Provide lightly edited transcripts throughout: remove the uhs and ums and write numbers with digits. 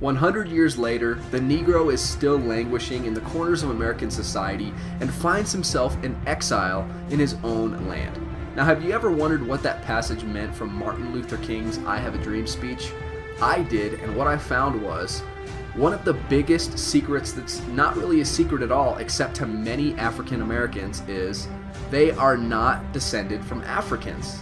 100 years later, the Negro is still languishing in the corners of American society and finds himself in exile in his own land. Now, have you ever wondered what that passage meant from Martin Luther King's I Have a Dream speech? I did, and what I found was one of the biggest secrets that's not really a secret at all, except to many African Americans, is they are not descended from Africans.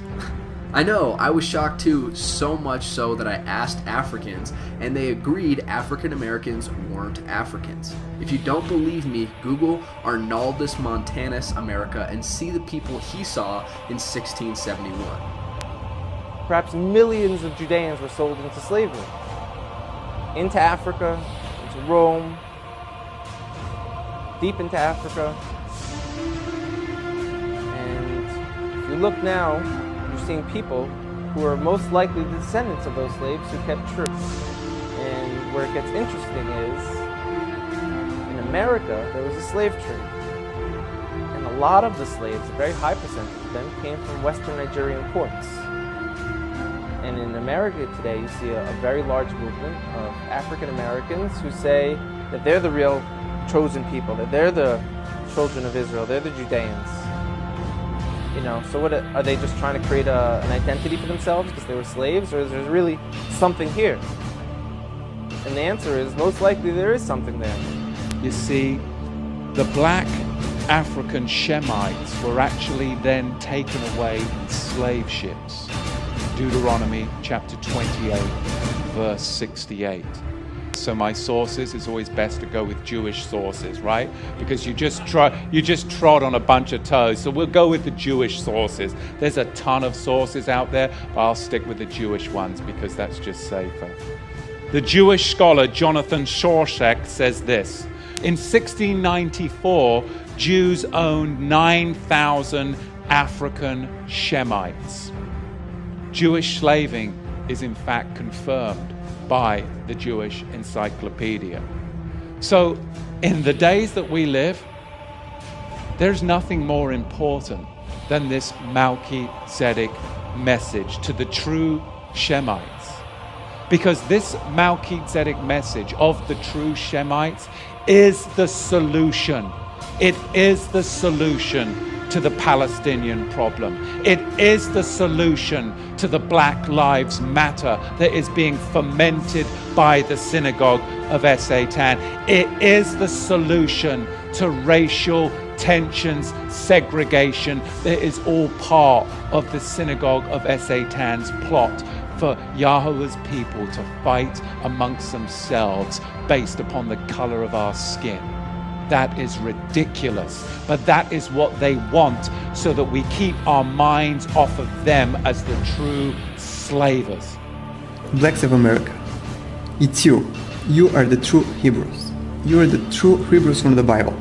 I know, I was shocked too, so much so that I asked Africans, and they agreed African Americans weren't Africans. If you don't believe me, Google Arnaldus Montanus America and see the people he saw in 1671. Perhaps millions of Judeans were sold into slavery, into Africa, into Rome, deep into Africa. And if you look now, you're seeing people who are most likely the descendants of those slaves who kept true. And where it gets interesting is, in America, there was a slave trade. And a lot of the slaves, a very high percentage of them, came from Western Nigerian ports. And in America today, you see a very large movement of African Americans who say that they're the real chosen people, that they're the children of Israel, they're the Judeans. You know, so what are they just trying to create an identity for themselves because they were slaves, or is there really something here? And the answer is most likely there is something there. You see, the black African Shemites were actually then taken away in slave ships. Deuteronomy chapter 28, verse 68. So my sources, it's always best to go with Jewish sources, right? Because you just trod on a bunch of toes. So we'll go with the Jewish sources. There's a ton of sources out there, but I'll stick with the Jewish ones because that's just safer. The Jewish scholar Jonathan Shorshak says this: in 1694, Jews owned 9,000 African Shemites. Jewish slaving is in fact confirmed by the Jewish Encyclopedia. So in the days that we live, there's nothing more important than this Melchizedek message to the true Shemites. Because this Melchizedek message of the true Shemites is the solution. It is the solution to the Palestinian problem. It is the solution to the Black Lives Matter that is being fomented by the synagogue of Satan. It is the solution to racial tensions, segregation, that is all part of the synagogue of Satan's plot for Yahweh's people to fight amongst themselves based upon the color of our skin. That is ridiculous, but that is what they want, so that we keep our minds off of them as the true slavers. Blacks of America, it's you. You are the true Hebrews. You are the true Hebrews from the Bible.